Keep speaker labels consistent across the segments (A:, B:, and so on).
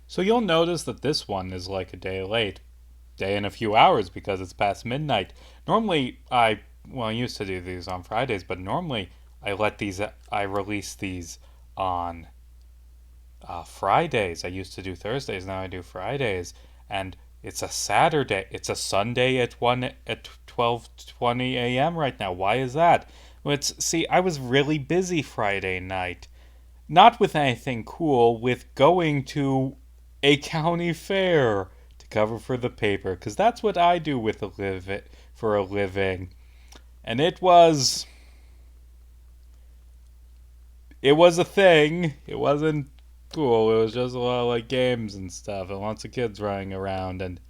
A: So you'll notice that this one is like a day late. Day and a few hours because it's past midnight. Normally, I used to do these on Fridays, but normally I release these on Fridays. I used to do Thursdays, now I do Fridays. And it's a Saturday. It's a Sunday at 12:20 a.m. right now. Why is that? Well, I was really busy Friday night. Not with anything cool, with going to a county fair to cover for the paper, because that's what I do for a living. And it was a thing. It wasn't cool. It was just a lot of like games and stuff, and lots of kids running around, and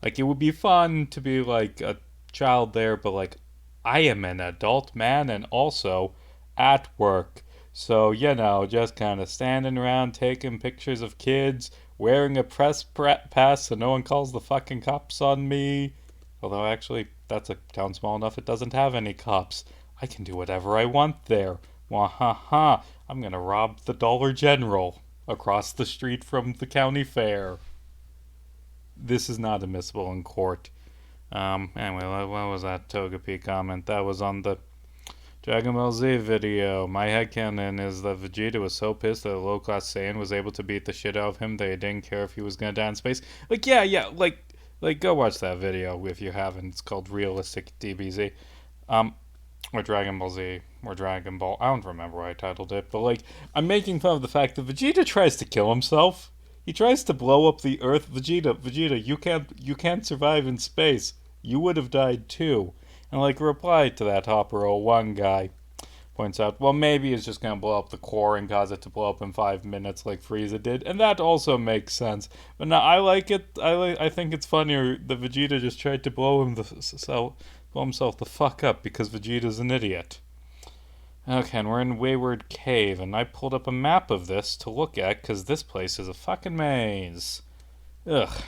A: like it would be fun to be like a child there, but like I am an adult man and also at work. So, just kind of standing around taking pictures of kids, wearing a pass so no one calls the fucking cops on me. Although, actually, that's a town small enough it doesn't have any cops. I can do whatever I want there. Wahaha, I'm gonna rob the Dollar General across the street from the county fair. This is not admissible in court. Anyway, what was that Togepi comment? That was on the Dragon Ball Z video. My headcanon is that Vegeta was so pissed that a low-class Saiyan was able to beat the shit out of him that he didn't care if he was gonna die in space. Like, yeah, like go watch that video if you haven't. It's called Realistic DBZ. Or Dragon Ball Z, or Dragon Ball. I don't remember what I titled it, but like, I'm making fun of the fact that Vegeta tries to kill himself. He tries to blow up the Earth. Vegeta, you can't survive in space. You would have died too. And like reply to that Hopper01 guy points out, well, maybe it's just gonna blow up the core and cause it to blow up in 5 minutes like Frieza did, and that also makes sense. But now I like it. I think it's funnier that Vegeta just tried to blow himself the fuck up because Vegeta's an idiot. Okay, and we're in Wayward Cave, and I pulled up a map of this to look at because this place is a fucking maze. Ugh.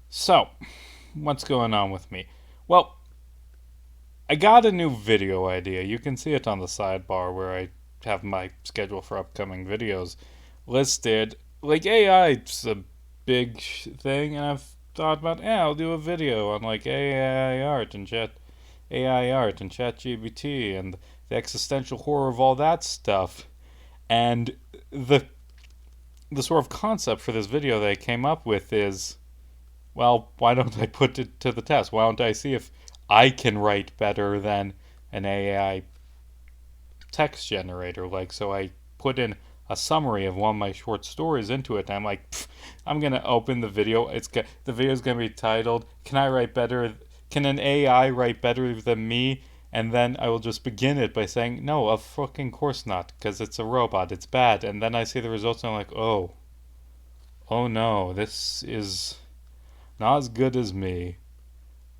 A: So, what's going on with me? Well, I got a new video idea. You can see it on the sidebar where I have my schedule for upcoming videos listed. Like, AI is a big thing, and I've thought about, I'll do a video on like AI art and ChatGPT and the existential horror of all that stuff. And the sort of concept for this video that I came up with is, well, why don't I put it to the test? Why don't I see if I can write better than an AI text generator? Like, so I put in a summary of one of my short stories into it, and I'm like, I'm gonna open the video. The video's gonna be titled, "Can I write better? Can an AI write better than me?" And then I will just begin it by saying, "No, of fucking course not, because it's a robot. It's bad." And then I see the results, and I'm like, oh no, this is not as good as me,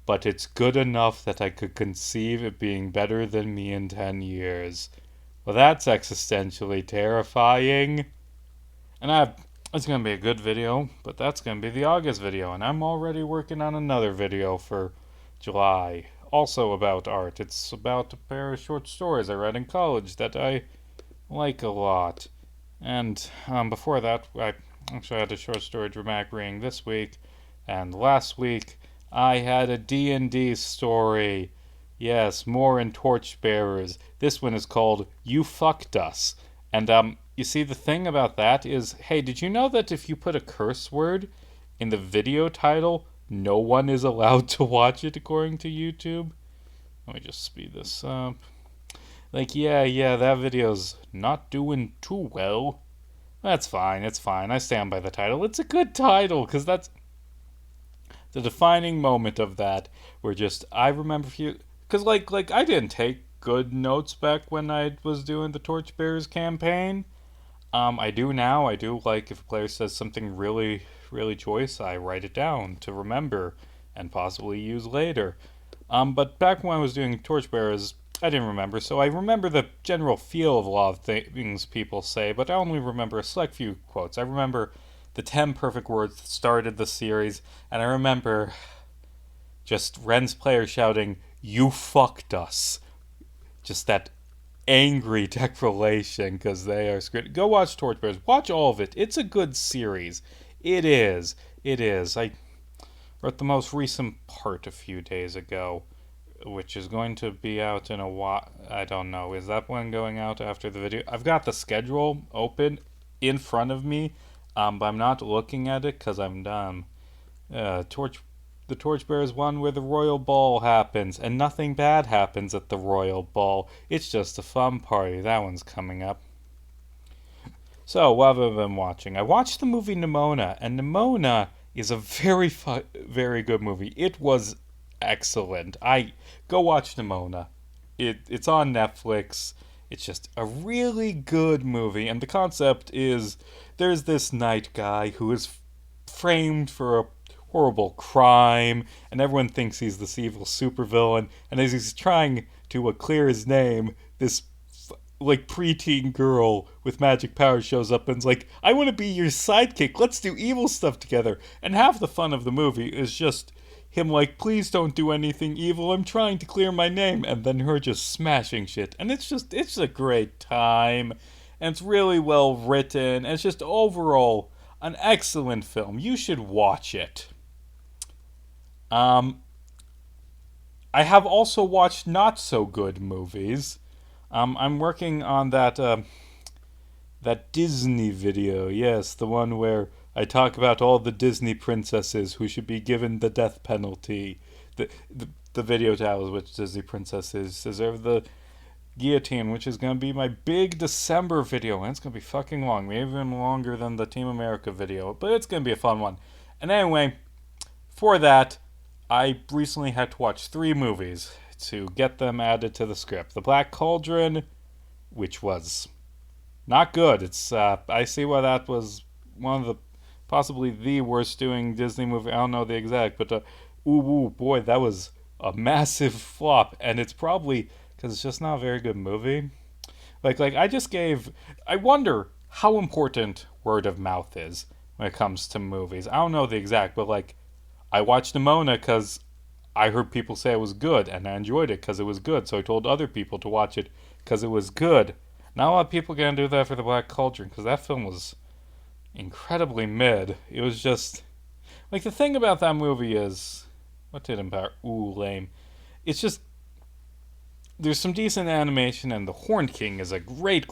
A: but it's good enough that I could conceive it being better than me in 10 years. Well, that's existentially terrifying. And it's going to be a good video, but that's going to be the August video. And I'm already working on another video for July, also about art. It's about a pair of short stories I read in college that I like a lot. And before that, I actually had a short story dramatic reading this week. And last week, I had a D&D story. Yes, more in Torchbearers. This one is called You Fucked Us. And you see, the thing about that is, hey, did you know that if you put a curse word in the video title, no one is allowed to watch it according to YouTube? Let me just speed this up. Like, yeah, that video's not doing too well. That's fine, it's fine. I stand by the title. It's a good title, because that's the defining moment of that, where just, I remember because like I didn't take good notes back when I was doing the Torchbearers campaign. I do now. I do, like, if a player says something really, really choice, I write it down to remember and possibly use later. But back when I was doing Torchbearers, I didn't remember, so I remember the general feel of a lot of things people say, but I only remember a select few quotes. I remember the 10 perfect words that started the series, and I remember just Ren's player shouting, "You fucked us." Just that angry declaration because they are scripted. Go watch Torchbearers. Watch all of it. It's a good series. It is. It is. I wrote the most recent part a few days ago, which is going to be out in a while. I don't know. Is that one going out after the video? I've got the schedule open in front of me, but I'm not looking at it because I'm dumb. The Torchbearers one where the royal ball happens, and nothing bad happens at the royal ball. It's just a fun party. That one's coming up. So, what have I been watching? I watched the movie Nimona, and Nimona is a very good movie. It was excellent. I go watch Nimona. It's on Netflix. It's just a really good movie, and the concept is there's this night guy who is framed for a horrible crime, and everyone thinks he's this evil supervillain. And as he's trying to clear his name, this like preteen girl with magic powers shows up and's like, "I want to be your sidekick. Let's do evil stuff together." And half the fun of the movie is just him like, "Please don't do anything evil. I'm trying to clear my name," and then her just smashing shit. And it's a great time, and it's really well written. And it's just overall an excellent film. You should watch it. Um, I have also watched not so good movies. I'm working on that Disney video. Yes, the one where I talk about all the Disney princesses who should be given the death penalty. The video tells which Disney princesses deserve the guillotine, which is going to be my big December video. And it's going to be fucking long, maybe even longer than the Team America video. But it's going to be a fun one. And anyway, for that, I recently had to watch 3 movies to get them added to the script. The Black Cauldron, which was not good. It's I see why that was one of the possibly the worst doing Disney movie. I don't know the exact, but boy, that was a massive flop, and it's probably because it's just not a very good movie. Like I wonder how important word of mouth is when it comes to movies. I don't know the exact, but like I watched Nimona because I heard people say it was good, and I enjoyed it because it was good, so I told other people to watch it because it was good. Not a lot of people are going to do that for the Black Cauldron, because that film was incredibly mid. It was just... Like, the thing about that movie is... What did Empower? Ooh, lame. It's just... There's some decent animation, and the Horned King is a great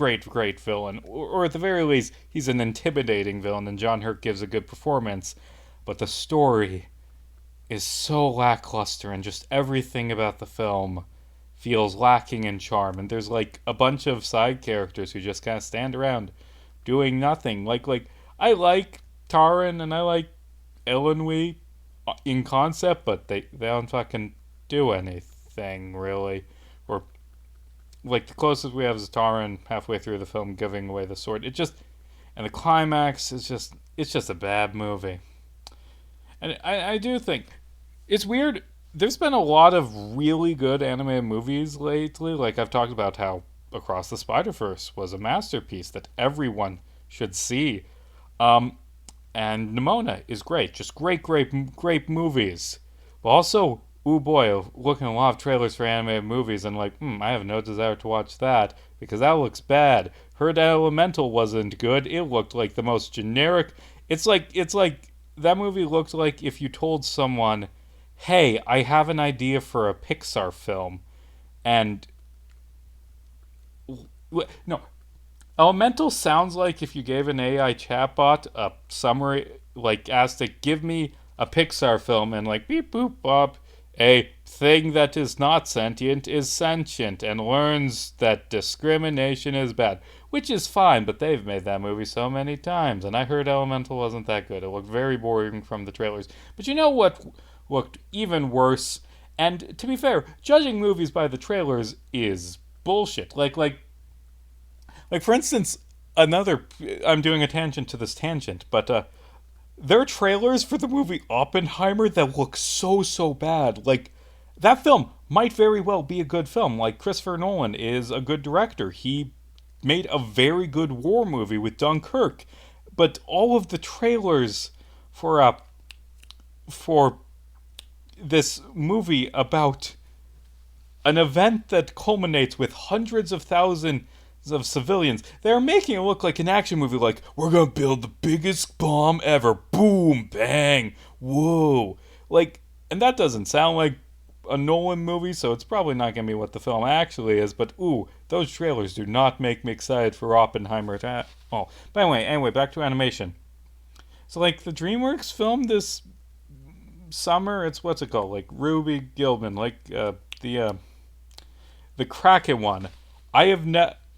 A: villain. Or at the very least, he's an intimidating villain, and John Hurt gives a good performance. But the story is so lackluster, and just everything about the film feels lacking in charm. And there's like a bunch of side characters who just kind of stand around doing nothing. Like I like Taran and I like Elenwe in concept, but they don't fucking do anything really. Or like the closest we have is Taran halfway through the film giving away the sword. And the climax is it's just a bad movie. And I do think it's weird. There's been a lot of really good animated movies lately. Like I've talked about how Across the Spider-Verse was a masterpiece that everyone should see. And Nimona is great. Just great movies. But also, ooh boy, looking at a lot of trailers for animated movies and like, I have no desire to watch that because that looks bad. Heard Elemental wasn't good. It looked like the most generic. It's like that movie looked like if you told someone, "Hey, I have an idea for a Pixar film," and no, Elemental sounds like if you gave an AI chatbot a summary, like asked it, "Give me a Pixar film," and like beep boop bop, a thing that is not sentient is sentient and learns that discrimination is bad. Which is fine, but they've made that movie so many times, and I heard Elemental wasn't that good. It looked very boring from the trailers. But you know what looked even worse? And to be fair, judging movies by the trailers is bullshit. Like for instance, I'm doing a tangent to this tangent, but there are trailers for the movie Oppenheimer that look so bad. Like, that film might very well be a good film. Like, Christopher Nolan is a good director. He made a very good war movie with Dunkirk. But all of the trailers for this movie about an event that culminates with hundreds of thousands of civilians. They're making it look like an action movie, like, we're gonna build the biggest bomb ever. Boom, bang, whoa. Like, and that doesn't sound like a Nolan movie, so it's probably not gonna be what the film actually is, but ooh, those trailers do not make me excited for Oppenheimer at all. But anyway, back to animation. So, like, the DreamWorks film this summer, it's what's it called? Like, Ruby Gillman, like, the Kraken one. I have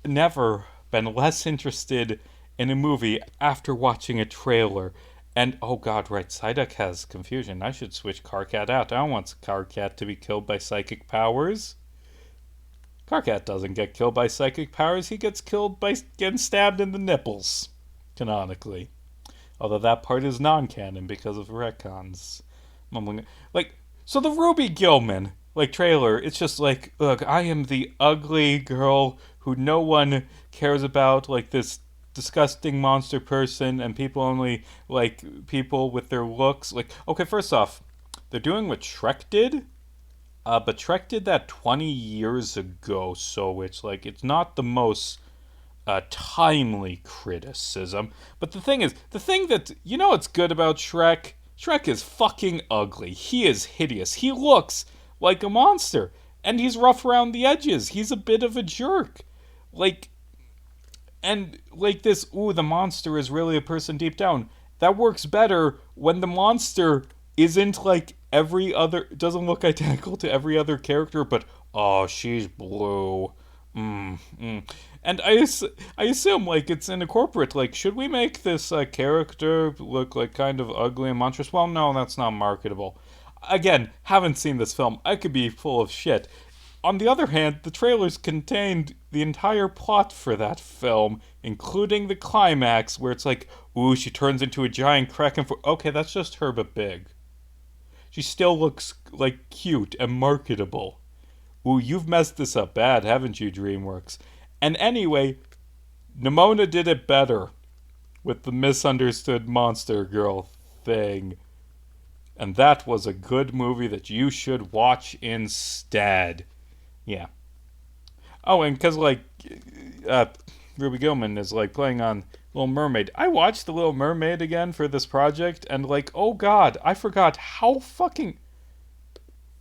A: never been less interested in a movie after watching a trailer. And oh god, right, Psyduck has confusion. I should switch Carcat out. I don't want Carcat to be killed by psychic powers. Carcat doesn't get killed by psychic powers. He gets killed by getting stabbed in the nipples, canonically. Although that part is non-canon because of retcons. Like, so the Ruby Gillman, like, trailer, it's just like, look, I am the ugly girl who no one cares about, like this disgusting monster person, and people only like people with their looks. Like, okay, first off, they're doing what Shrek did, but Shrek did that 20 years ago, so it's like, it's not the most timely criticism. But the thing is, the thing that, you know what's good about Shrek? Shrek is fucking ugly. He is hideous. He looks like a monster. And he's rough around the edges. He's a bit of a jerk. Like, and like this, ooh, the monster is really a person deep down. That works better when the monster isn't like every other, doesn't look identical to every other character, but, oh, she's blue. And I assume, like, it's in a corporate, like, should we make this character look, like, kind of ugly and monstrous? Well, no, that's not marketable. Again, haven't seen this film. I could be full of shit. On the other hand, the trailers contained the entire plot for that film, including the climax, where it's like, ooh, she turns into a giant kraken for... Okay, that's just her, but big. She still looks, like, cute and marketable. Ooh, you've messed this up bad, haven't you, DreamWorks? And anyway, Nimona did it better with the misunderstood monster girl thing. And that was a good movie that you should watch instead. Yeah. Oh, and because, like, Ruby Gillman is, like, playing on Little Mermaid. I watched The Little Mermaid again for this project, and, like, oh god, I forgot how fucking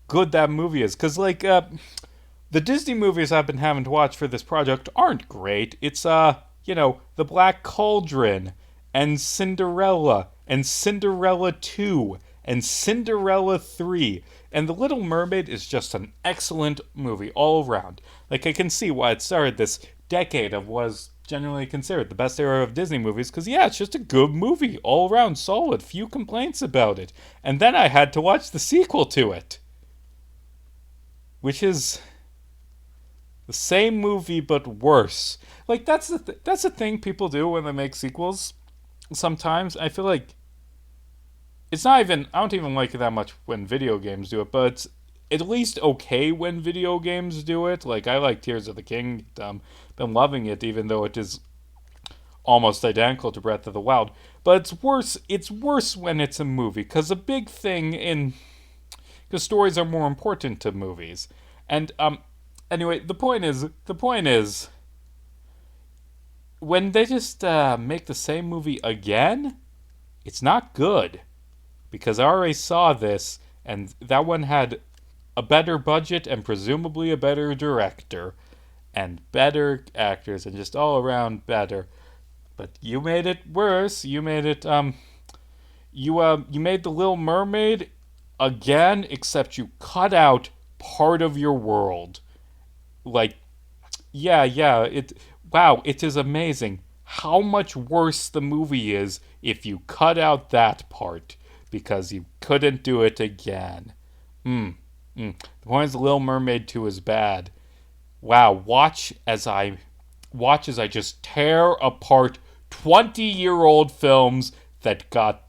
A: good that movie is. Because, like, the Disney movies I've been having to watch for this project aren't great. It's, you know, The Black Cauldron, and Cinderella, and Cinderella 2, and Cinderella 3. And The Little Mermaid is just an excellent movie all around. Like, I can see why it started this decade of what is generally considered the best era of Disney movies, because, yeah, it's just a good movie, all around solid, few complaints about it. And then I had to watch the sequel to it, which is the same movie but worse. Like, that's the thing people do when they make sequels. Sometimes I feel like it's not even, I don't even like it that much when video games do it, but it's at least okay when video games do it. Like, I like Tears of the Kingdom, been loving it, even though it is almost identical to Breath of the Wild. But it's worse when it's a movie, because a big thing in, because stories are more important to movies. And anyway, the point is when they just make the same movie again, it's not good. Because I already saw this, and that one had a better budget and presumably a better director and better actors and just all around better. But you made it worse. You made it you made The Little Mermaid again, except you cut out part of your world. Like, yeah, it is amazing how much worse the movie is if you cut out that part, because you couldn't do it again. The point is, The Little Mermaid 2 is bad. Wow, watch as I just tear apart 20-year-old films that got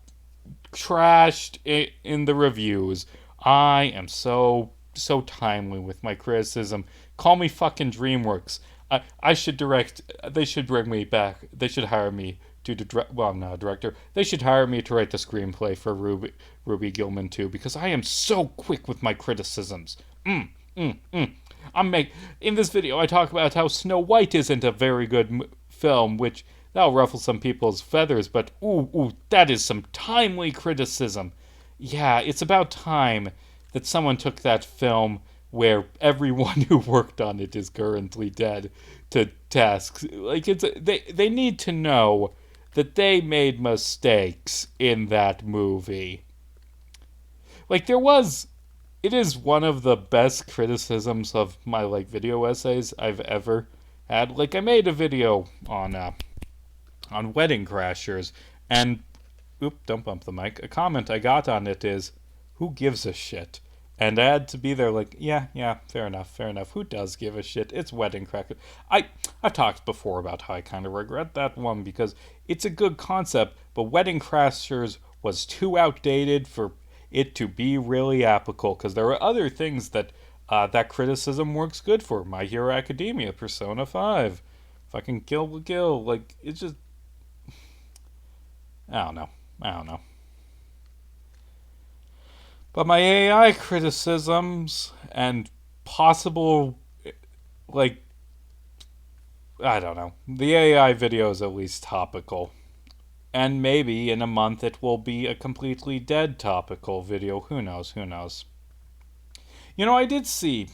A: trashed in the reviews. I am so timely with my criticism. Call me fucking DreamWorks. I should direct. They should bring me back. They should hire me to direct. Well, I'm not a director. They should hire me to write the screenplay for Ruby Gillman too, because I am so quick with my criticisms. In this video, I talk about how Snow White isn't a very good film, which that'll ruffle some people's feathers, but ooh, that is some timely criticism. Yeah, it's about time that someone took that film where everyone who worked on it is currently dead to task. Like they need to know that they made mistakes in that movie. Like it is one of the best criticisms of my like video essays I've ever had. Like I made a video on Wedding Crashers, and don't bump the mic. A comment I got on it is, "Who gives a shit?" And I had to be there like, yeah, fair enough. Who does give a shit? It's Wedding Crashers. I've talked before about how I kind of regret that one because it's a good concept, but Wedding Crashers was too outdated for it to be really applicable because there are other things that that criticism works good for. My Hero Academia, Persona 5, fucking Kill la Kill. Like, it's just, I don't know. But my AI criticisms and possible, like, I don't know. The AI video is at least topical. And maybe in a month it will be a completely dead topical video. Who knows? You know, I did see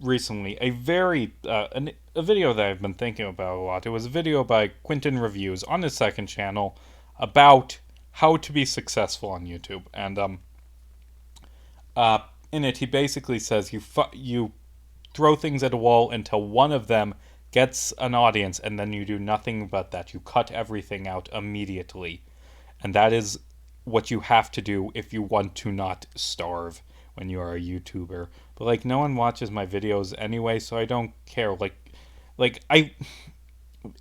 A: recently a video that I've been thinking about a lot. It was a video by Quentin Reviews on his second channel about how to be successful on YouTube. And in it, he basically says you throw things at a wall until one of them gets an audience, and then you do nothing but that. You cut everything out immediately. And that is what you have to do if you want to not starve when you are a YouTuber. But like no one watches my videos anyway, so I don't care.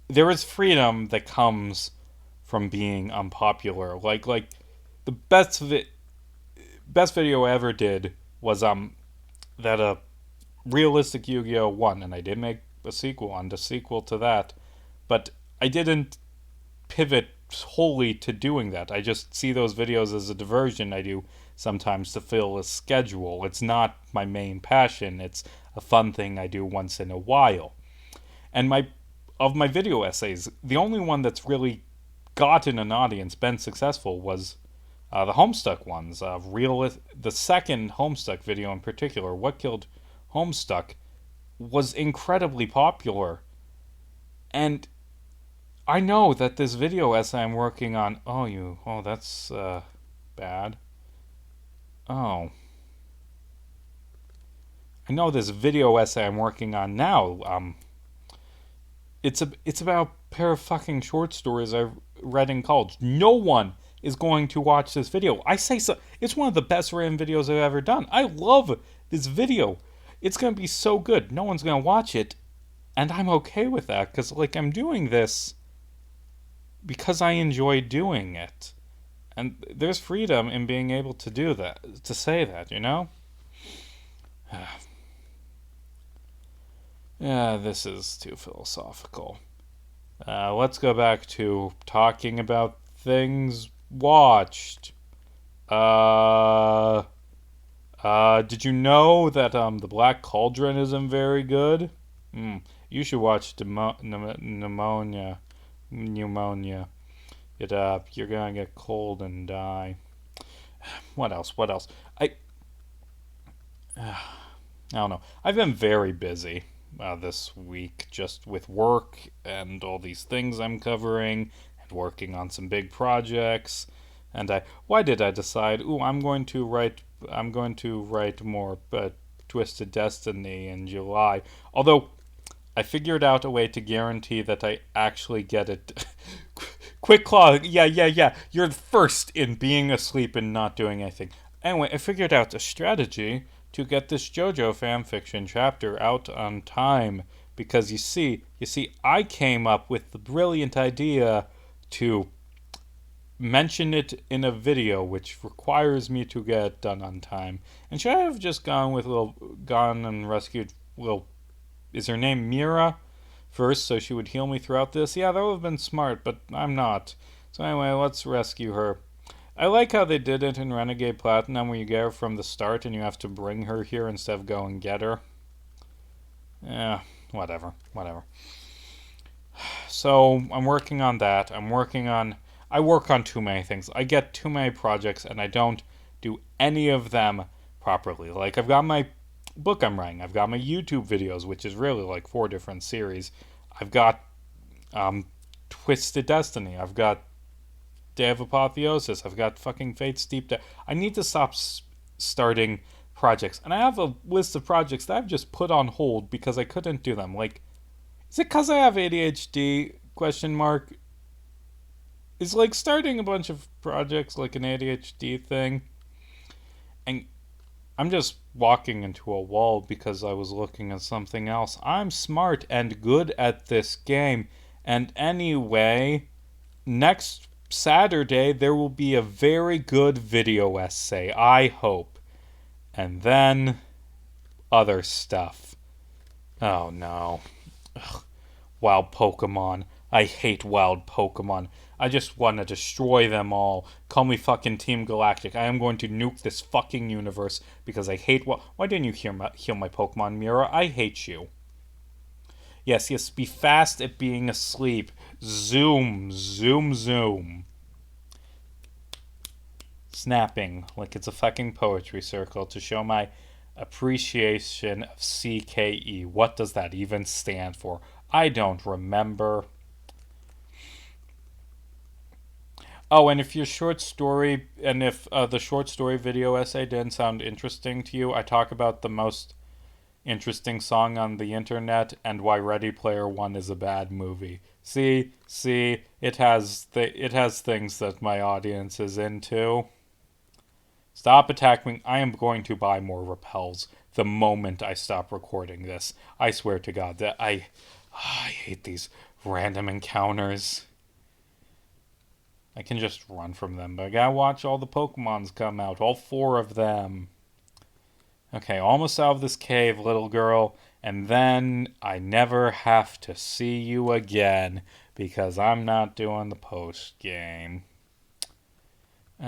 A: There is freedom that comes from being unpopular. Like the best video I ever did was that realistic Yu-Gi-Oh! Won, and I did make a sequel on the sequel to that, but I didn't pivot wholly to doing that. I just see those videos as a diversion I do sometimes to fill a schedule. It's not my main passion. It's a fun thing I do once in a while. And of my video essays, the only one that's really gotten an audience, been successful, was the Homestuck ones. The second Homestuck video in particular, What Killed Homestuck, was incredibly popular. And I know that this video essay I'm working on... Oh, that's bad. Oh. I know this video essay I'm working on now, it's about a pair of fucking short stories I've read in college. No one is going to watch this video. I say so. It's one of the best written videos I've ever done. I love this video. It's going to be so good. No one's going to watch it. And I'm okay with that. Because, like, I'm doing this because I enjoy doing it. And there's freedom in being able to do that. To say that, you know? Yeah, this is too philosophical. Let's go back to talking about things watched. Did you know that the Black Cauldron isn't very good? You should watch Pneumonia. You're gonna get cold and die. What else? I don't know. I've been very busy this week, just with work and all these things I'm covering, and working on some big projects. And why did I decide? I'm going to write more Twisted Destiny in July. Although I figured out a way to guarantee that I actually get it. Quick claw. Yeah. You're first in being asleep and not doing anything. Anyway, I figured out a strategy to get this JoJo fanfiction chapter out on time, because you see, I came up with the brilliant idea to mention it in a video, which requires me to get it done on time. And should I have just gone and rescued is her name Mira first, so she would heal me throughout this? Yeah, that would have been smart, but I'm not. So anyway, let's rescue her. I like how they did it in Renegade Platinum, where you get her from the start and you have to bring her here instead of go and get her. Yeah, whatever. So I'm working on that. I work on too many things. I get too many projects and I don't do any of them properly. Like I've got my book I'm writing. I've got my YouTube videos, which is really like 4 different series. I've got um, Twisted Destiny. I've got Day of Apotheosis. I've got fucking Fate's Deep Day. I need to stop starting projects, and I have a list of projects that I've just put on hold because I couldn't do them. Like, is it because I have ADHD? Question mark. Is like starting a bunch of projects like an ADHD thing, and I'm just walking into a wall because I was looking at something else. I'm smart and good at this game, and anyway, next Saturday there will be a very good video essay, I hope. And then other stuff. Oh no. Ugh. Wild Pokemon. I hate wild Pokemon. I just want to destroy them all. Call me fucking Team Galactic. I am going to nuke this fucking universe because I hate what. Why didn't you heal my Pokemon, Mira? I hate you. Yes, be fast at being asleep. Zoom, zoom, zoom. Snapping like it's a fucking poetry circle to show my appreciation of CKE. What does that even stand for? I don't remember. Oh, and if your short story, and if the short story video essay didn't sound interesting to you, I talk about the most interesting song on the internet and why Ready Player One is a bad movie. See, it has things that my audience is into. Stop attacking. I am going to buy more repels the moment I stop recording this. I swear to God that I hate these random encounters. I can just run from them, but I gotta watch all the Pokemons come out, all 4 of them. Okay, almost out of this cave, little girl, and then I never have to see you again because I'm not doing the post game. Oh,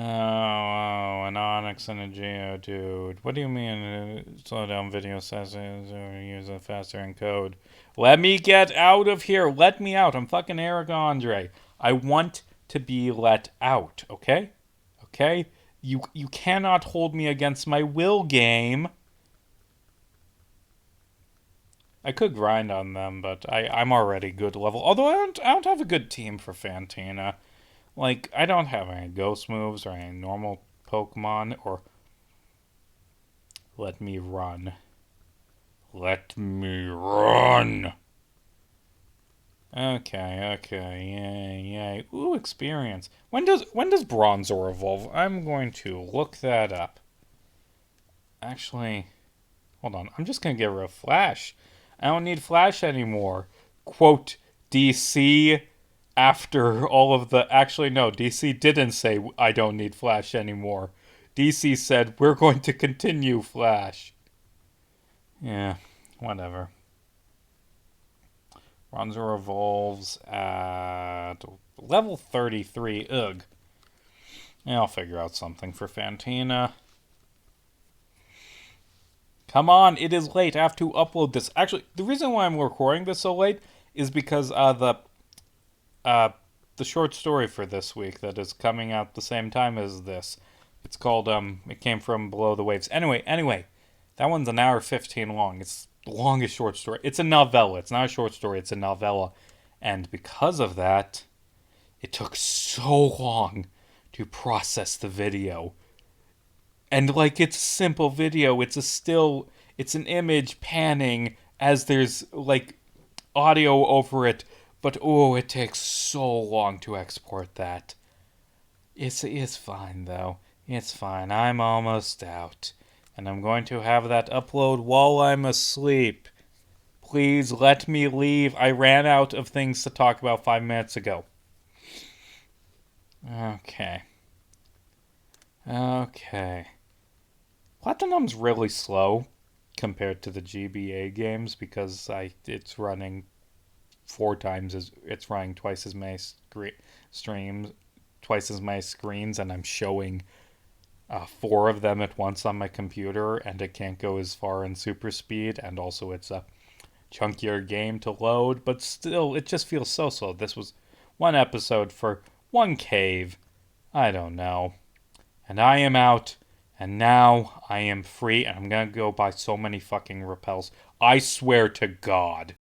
A: an Onyx and a Geodude. What do you mean slow down video sessions or use a faster encode? Let me get out of here. Let me out. I'm fucking Eric Andre. I want to be let out, okay? Okay? You cannot hold me against my will, game. I could grind on them, but I'm already good level. Although I don't have a good team for Fantina. Like, I don't have any ghost moves or any normal Pokemon, or let me run. Let me run! Okay, yay. Ooh, experience. When does Bronzor evolve? I'm going to look that up. Actually, hold on. I'm just gonna get rid of Flash. I don't need Flash anymore. Quote, DC after all of the. Actually, no, DC didn't say I don't need Flash anymore. DC said we're going to continue Flash. Yeah, whatever. Bronzor evolves at level 33. Ugh. Yeah, I'll figure out something for Fantina. Come on, it is late. I have to upload this. Actually, the reason why I'm recording this so late is because the short story for this week that is coming out the same time as this. It's called it came from Below the Waves. Anyway, that one's an hour 15 long. It's the longest short story. It's a novella. It's not a short story, it's a novella. And because of that, it took so long to process the video. And like it's a simple video, it's an image panning as there's like audio over it, but oh, it takes so long to export that. It's fine though. It's fine. I'm almost out. And I'm going to have that upload while I'm asleep. Please let me leave. I ran out of things to talk about 5 minutes ago. Okay. Platinum's really slow compared to the GBA games because it's running 4 times as it's running twice as many streams, twice as many screens, and I'm showing 4 of them at once on my computer, and it can't go as far in super speed, and also it's chunkier game to load, but still, it just feels so slow. This was one episode for one cave. I don't know. And I am out, and now I am free, and I'm gonna go buy so many fucking repels. I swear to God.